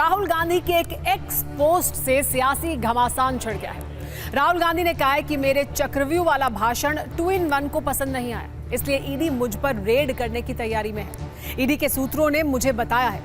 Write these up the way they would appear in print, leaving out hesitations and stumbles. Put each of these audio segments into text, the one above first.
राहुल गांधी के एक x post से सियासी घमासान छिड़ गया है। राहुल गांधी ने कहा है कि मेरे चक्रव्यूह वाला भाषण 2-in-1 को पसंद नहीं आया, इसलिए ईडी मुझ पर रेड करने की तैयारी में है। ईडी के सूत्रों ने मुझे बताया है,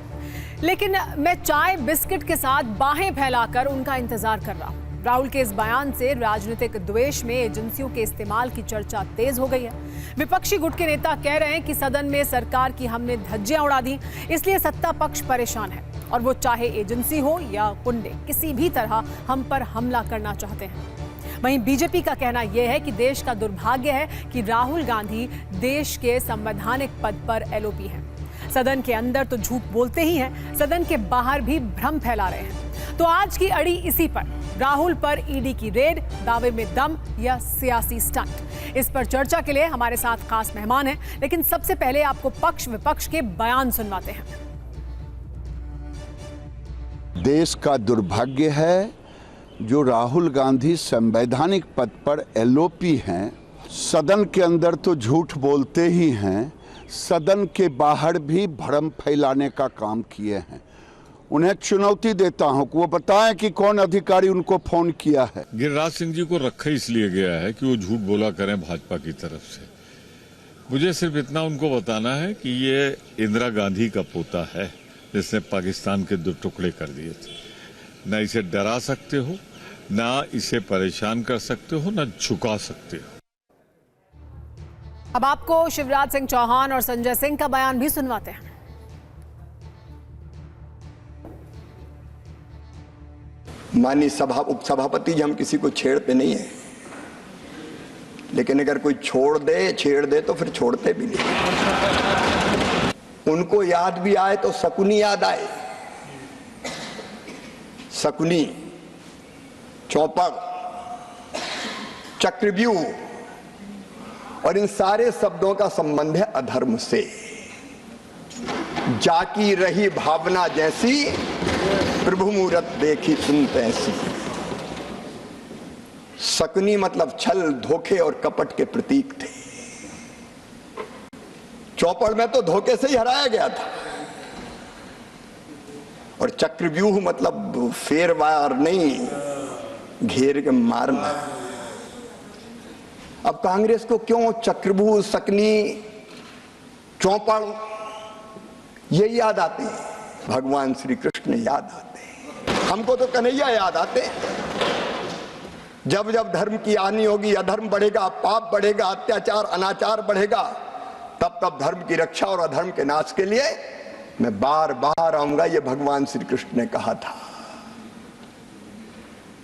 लेकिन मैं चाय बिस्किट के साथ बाहें फैलाकर उनका इंतजार कर रहा हूं। राहुल के इस बयान से राजनीतिक द्वेष में एजेंसियों के इस्तेमाल की चर्चा तेज हो गई है। विपक्षी गुट के नेता कह रहे हैं कि सदन में सरकार की हमने धज्जियां उड़ा दी, इसलिए सत्ता पक्ष परेशान है और वो चाहे एजेंसी हो या गुंडे, किसी भी तरह हम पर हमला करना चाहते हैं। वहीं बीजेपी का कहना यह है कि देश का दुर्भाग्य है कि राहुल गांधी देश के संवैधानिक पद पर एलओपी हैं। सदन के अंदर तो झूठ बोलते ही हैं, सदन के बाहर भी भ्रम फैला रहे हैं। तो आज की अड़ी इसी पर, राहुल पर ईडी की रेड, दावे में दम या सियासी स्टंट। इस पर चर्चा के लिए हमारे साथ खास मेहमान हैं, लेकिन सबसे पहले आपको पक्ष विपक्ष के बयान सुनवाते हैं। देश का दुर्भाग्य है जो राहुल गांधी संवैधानिक पद पर एलओपी हैं। सदन के अंदर तो झूठ बोलते ही हैं, सदन के बाहर भी भ्रम फैलाने का काम किए हैं। उन्हें चुनौती देता हूं कि वो बताएं कि कौन अधिकारी उनको फोन किया है। गिरिराज सिंह जी को रखा इसलिए गया है कि वो झूठ बोला करें भाजपा की तरफ से। मुझे सिर्फ इतना उनको बताना है कि ये इंदिरा गांधी का पोता है जिसने पाकिस्तान के 2 टुकड़े कर दिए थे। न इसे डरा सकते हो, न इसे परेशान कर सकते हो, न झुका सकते हो। अब आपको शिवराज सिंह चौहान और संजय सिंह का बयान भी सुनवाते हैं। माननीय उपसभापति जी, हम किसी को छेड़ते नहीं है, लेकिन अगर कोई छेड़ दे तो फिर छोड़ते भी नहीं। उनको याद भी आए तो शकुनी याद आए। शकुनी, चौपड़, चक्रव्यूह, और इन सारे शब्दों का संबंध है अधर्म से। जाकी रही भावना जैसी, प्रभु मूरत देखी सुनत ऐसी। शकुनी मतलब छल, धोखे और कपट के प्रतीक थे। चौपड़ में तो धोखे से ही हराया गया था। और चक्रव्यूह मतलब फेरवार नहीं, घेर के मारना। अब कांग्रेस को क्यों चक्रव्यूह, शकनी, चौपड़ ये याद आते हैं? भगवान श्री कृष्ण याद आते हैं। हमको तो कन्हैया याद आते हैं। जब जब धर्म की हानि होगी, अधर्म बढ़ेगा, पाप बढ़ेगा, अत्याचार अनाचार बढ़ेगा, तब तब धर्म की रक्षा और अधर्म के नाश के लिए मैं बार बार आऊंगा, ये भगवान श्री कृष्ण ने कहा था।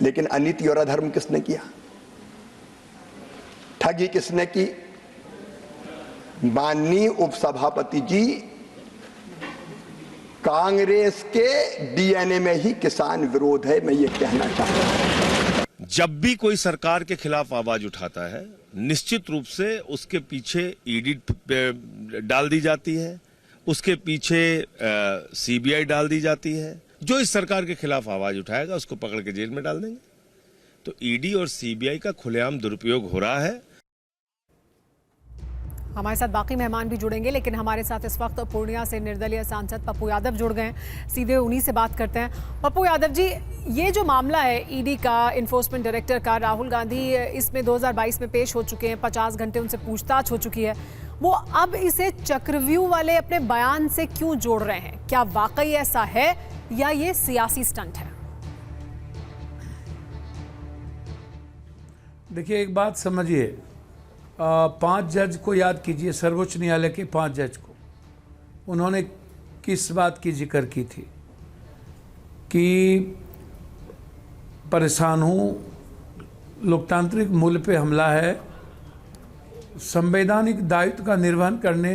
लेकिन अनीति और अधर्म किसने किया? ठगी किसने की? माननीय उपसभापति जी, कांग्रेस के डीएनए में ही किसान विरोध है, मैं ये कहना चाहता हूं। जब भी कोई सरकार के खिलाफ आवाज उठाता है, निश्चित रूप से उसके पीछे ईडी डाल दी जाती है, उसके पीछे सीबीआई डाल दी जाती है। जो इस सरकार के खिलाफ आवाज उठाएगा उसको पकड़ के जेल में डाल देंगे। तो ईडी और सीबीआई का खुलेआम दुरुपयोग हो रहा है। हमारे साथ बाकी मेहमान भी जुड़ेंगे, लेकिन हमारे साथ इस वक्त पूर्णिया से निर्दलीय सांसद पप्पू यादव जुड़ गए हैं। सीधे उन्हीं से बात करते हैं। पप्पू यादव जी, ये जो मामला है ईडी का, इन्फोर्समेंट डायरेक्टर का, राहुल गांधी इसमें 2022 में पेश हो चुके हैं, 50 घंटे उनसे पूछताछ हो चुकी है। वो अब इसे चक्रव्यूह वाले अपने बयान से क्यों जोड़ रहे हैं? क्या वाकई ऐसा है या ये सियासी स्टंट है? देखिए, एक बात समझिए, 5 जज को याद कीजिए, सर्वोच्च न्यायालय के 5 जज को। उन्होंने किस बात की जिक्र की थी कि परेशान हूँ, लोकतांत्रिक मूल्य पे हमला है, संवैधानिक दायित्व का निर्वहन करने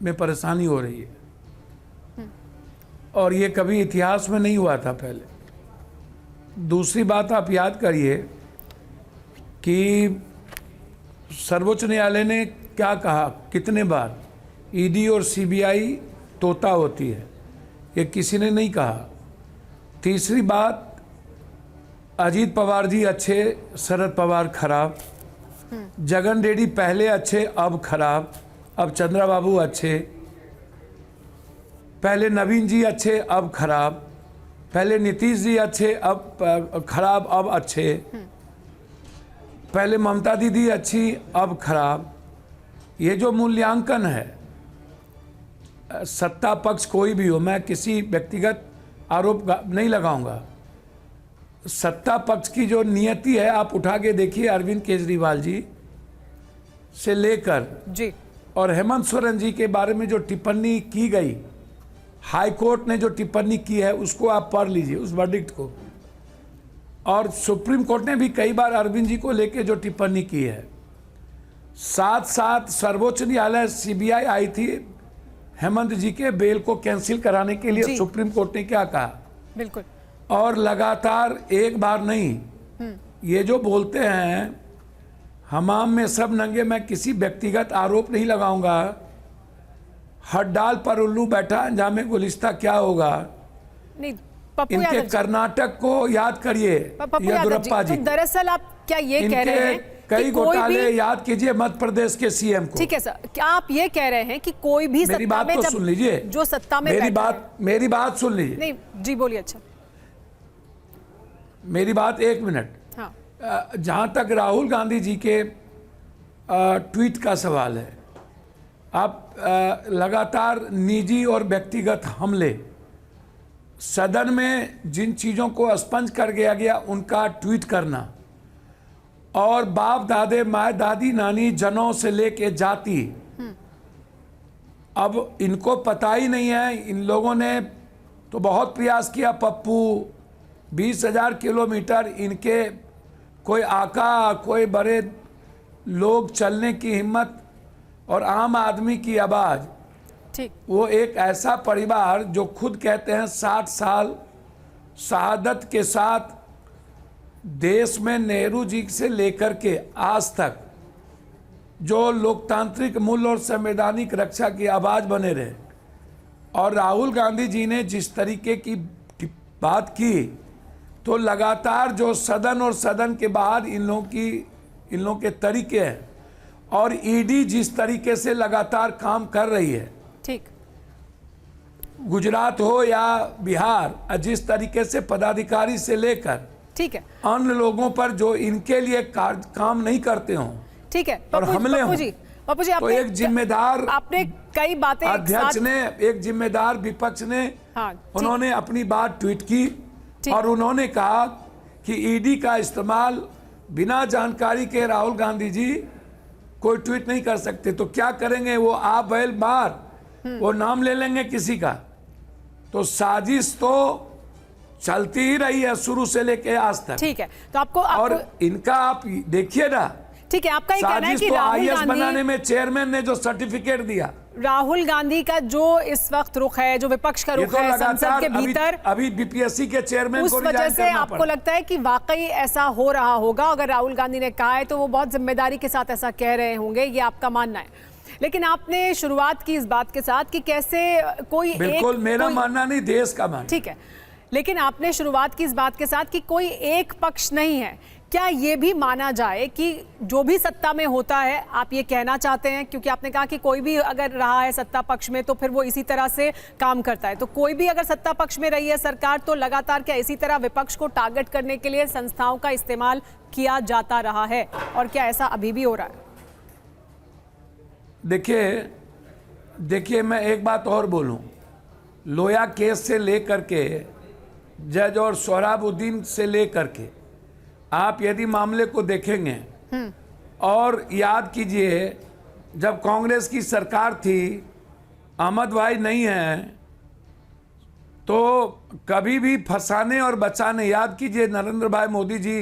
में परेशानी हो रही है, और ये कभी इतिहास में नहीं हुआ था पहले। दूसरी बात आप याद करिए कि सर्वोच्च न्यायालय ने क्या कहा, कितने बार, ईडी और सीबीआई तोता होती है, ये किसी ने नहीं कहा। तीसरी बात, अजीत पवार जी अच्छे, शरद पवार खराब, जगन रेड्डी पहले अच्छे अब खराब, अब चंद्रा बाबू अच्छे, पहले नवीन जी अच्छे अब खराब। पहले नीतीश जी अच्छे, अब खराब, अब अच्छे। पहले ममता दीदी अच्छी, अब खराब। ये जो मूल्यांकन है, सत्ता पक्ष कोई भी हो, मैं किसी व्यक्तिगत आरोप नहीं लगाऊंगा। सत्ता पक्ष की जो नियति है आप उठा के देखिए, अरविंद केजरीवाल जी से लेकर जी और हेमंत सोरेन जी के बारे में जो टिप्पणी की गई, हाई कोर्ट ने जो टिप्पणी की है उसको आप पढ़ लीजिए, उस वर्डिक्ट को। और सुप्रीम कोर्ट ने भी कई बार अरविंद जी को लेकर जो टिप्पणी की है। साथ साथ सर्वोच्च न्यायालय सीबीआई आई थी हेमंत जी के बेल को कैंसिल कराने के लिए, सुप्रीम कोर्ट ने क्या कहा? बिल्कुल। और लगातार एक बार नहीं, ये जो बोलते हैं हमाम में सब नंगे, मैं किसी व्यक्तिगत आरोप नहीं लगाऊंगा। हड्डाल पर उल्लू बैठा, अंजामे गुलिस्ता क्या होगा? नहीं, पप्पू इनके यादव जी, कर्नाटक को याद करिए, पप्पू यादव येदुरप्पा जी, जी। तो दरअसल आप क्या ये कह रहे हैं कई कि कोई घोटाले भी, याद कीजिए मध्य प्रदेश के सीएम को। ठीक है सर, क्या आप ये कह रहे हैं कि कोई भी मेरी सत्ता बात में तो जब सुन लीजिए, जो सत्ता में बैठा है, मेरी बात सुन लीजिए, नहीं जी बोलिए। अच्छा, मेरी बात 1 मिनट। हाँ जहां तक राहुल गांधी जी के ट्वीट का सवाल है, आप लगातार निजी और व्यक्तिगत हमले, सदन में जिन चीजों को स्पंज कर गया उनका ट्वीट करना, और बाप दादे माए दादी नानी जनों से लेके जाति, अब इनको पता ही नहीं है। इन लोगों ने तो बहुत प्रयास किया, पप्पू 20,000 किलोमीटर, इनके कोई आका, कोई बड़े लोग चलने की हिम्मत और आम आदमी की आवाज़। ठीक, वो एक ऐसा परिवार जो खुद कहते हैं 60 साल शहादत के साथ देश में नेहरू जी से लेकर के आज तक जो लोकतांत्रिक मूल्य और संवैधानिक रक्षा की आवाज़ बने रहे, और राहुल गांधी जी ने जिस तरीके की बात की, तो लगातार जो सदन और सदन के बाहर इन लोगों के तरीके हैं, और ईडी जिस तरीके से लगातार काम कर रही है, ठीक, गुजरात हो या बिहार, जिस तरीके से पदाधिकारी से लेकर ठीक है, अन्य लोगों पर जो इनके लिए काम नहीं करते हों, ठीक है। और हमले हों, पप्पू जी, तो एक जिम्मेदार आपने कई बातें एक अध्यक्ष साथ- ने, एक जिम्मेदार विपक्ष ने, हाँ, ठीक। उन्होंने अपनी बात ट्वीट की, ठीक। और उन्होंने कहा कि ईडी का इस्तेमाल बिना जानकारी के राहुल गांधी जी कोई ट्वीट नहीं कर सकते। तो क्या करेंगे वो? आप बैल बार वो नाम ले लेंगे किसी का। तो साजिश तो चलती ही रही है शुरू से लेके आज तक। ठीक है, तो आपको और इनका आप देखिए ना, ठीक है, आपका ये कहना है साजिश कि तो राहुल आईएएस बनाने गांधी, में चेयरमैन ने जो सर्टिफिकेट दिया, राहुल गांधी का जो इस वक्त रुख है, जो विपक्ष का ये रुख तो है संसद लगातार के भीतर, अभी बीपीएससी के चेयरमैन उस को वजह रिजाइन से करना आपको पड़ा। लगता है कि वाकई ऐसा हो रहा होगा? अगर राहुल गांधी ने कहा है तो वो बहुत जिम्मेदारी के साथ ऐसा कह रहे होंगे, ये आपका मानना है। लेकिन आपने शुरुआत की इस बात के साथ कि कैसे कोई बिल्कुल मेरा मानना नहीं, देश का मानना। ठीक है, लेकिन आपने शुरुआत की इस बात के साथ कि कोई एक पक्ष नहीं है। क्या ये भी माना जाए कि जो भी सत्ता में होता है, आप ये कहना चाहते हैं, क्योंकि आपने कहा कि कोई भी अगर रहा है सत्ता पक्ष में तो फिर वो इसी तरह से काम करता है, तो कोई भी अगर सत्ता पक्ष में रही है सरकार, तो लगातार क्या इसी तरह विपक्ष को टारगेट करने के लिए संस्थाओं का इस्तेमाल किया जाता रहा है? और क्या ऐसा अभी भी हो रहा है? देखिए मैं एक बात और बोलूं, लोया केस से लेकर के जज और सोहराबुद्दीन से लेकर के आप यदि मामले को देखेंगे, और याद कीजिए जब कांग्रेस की सरकार थी, अहमद भाई नहीं है, तो कभी भी फंसाने और बचाने, याद कीजिए नरेंद्र भाई मोदी जी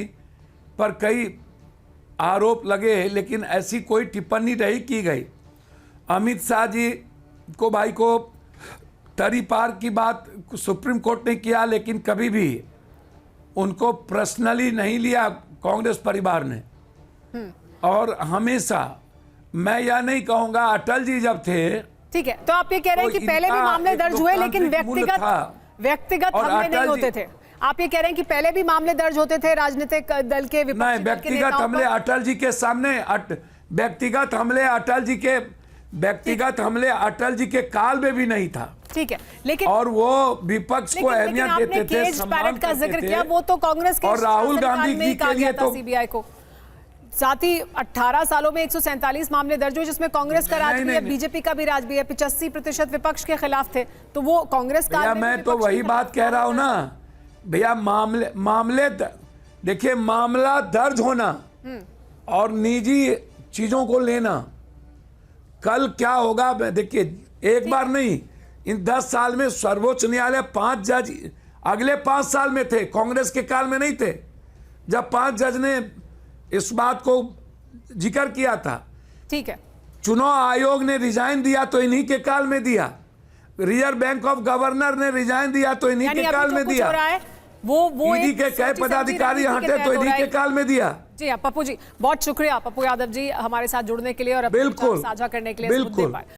पर कई आरोप लगे, लेकिन ऐसी कोई टिप्पणी नहीं की गई। अमित शाह जी को भाई को तरी पार की बात सुप्रीम कोर्ट ने किया, लेकिन कभी भी उनको पर्सनली नहीं लिया कांग्रेस परिवार ने। और हमेशा मैं यह नहीं कहूंगा, अटल जी जब थे, ठीक है, तो आप ये कह रहे हैं तो कि पहले भी इनका मामले एक दर्ज हुए, लेकिन लोकतांत्रिक मूल्य था। व्यक्तिगत और हमले नहीं अटल होते जी- थे। आप ये कह रहे हैं कि पहले भी मामले दर्ज होते थे राजनीतिक दल के, विपक्षी नहीं, दल के व्यक्तिगत नेताओं हमले पर? अटल जी के सामने, व्यक्तिगत हमले अटल जी के काल में भी नहीं था। ठीक है, लेकिन और वो विपक्ष को अहमियत देते थे, केज सम्मान पैरेड का करते जिक्र थे। किया, वो तो कांग्रेस के और राहुल शासनकाल गांधी में ही जी कहा के लिए गया था तो सीबीआई को। साथ ही 18 सालों में 147 मामले दर्ज हुए, जिसमें कांग्रेस का राज भी है, बीजेपी का भी राज भी है, 85% विपक्ष के खिलाफ थे, तो वो कांग्रेस का। भैया मैं तो वही बात कह रहा हूं ना भैया, मामले देखिए, मामला दर्ज होना और निजी चीजों को लेना, कल क्या होगा देखिए, एक बार नहीं, इन 10 साल में सर्वोच्च न्यायालय 5 जज अगले 5 साल में थे, कांग्रेस के काल में नहीं थे, जब 5 जज ने इस बात को जिक्र किया था। ठीक है, चुनाव आयोग ने रिजाइन दिया तो इन्हीं के काल में दिया, रिजर्व बैंक ऑफ गवर्नर ने रिजाइन दिया तो इन्हीं के काल में दिया, वो ईडी के कई पदाधिकारी हटे तो इन्हीं के काल में दिया। जी हाँ, पप्पू जी बहुत शुक्रिया, पप्पू यादव जी हमारे साथ जुड़ने के लिए और अपने विचार साझा करने के लिए इस मुद्दे पर।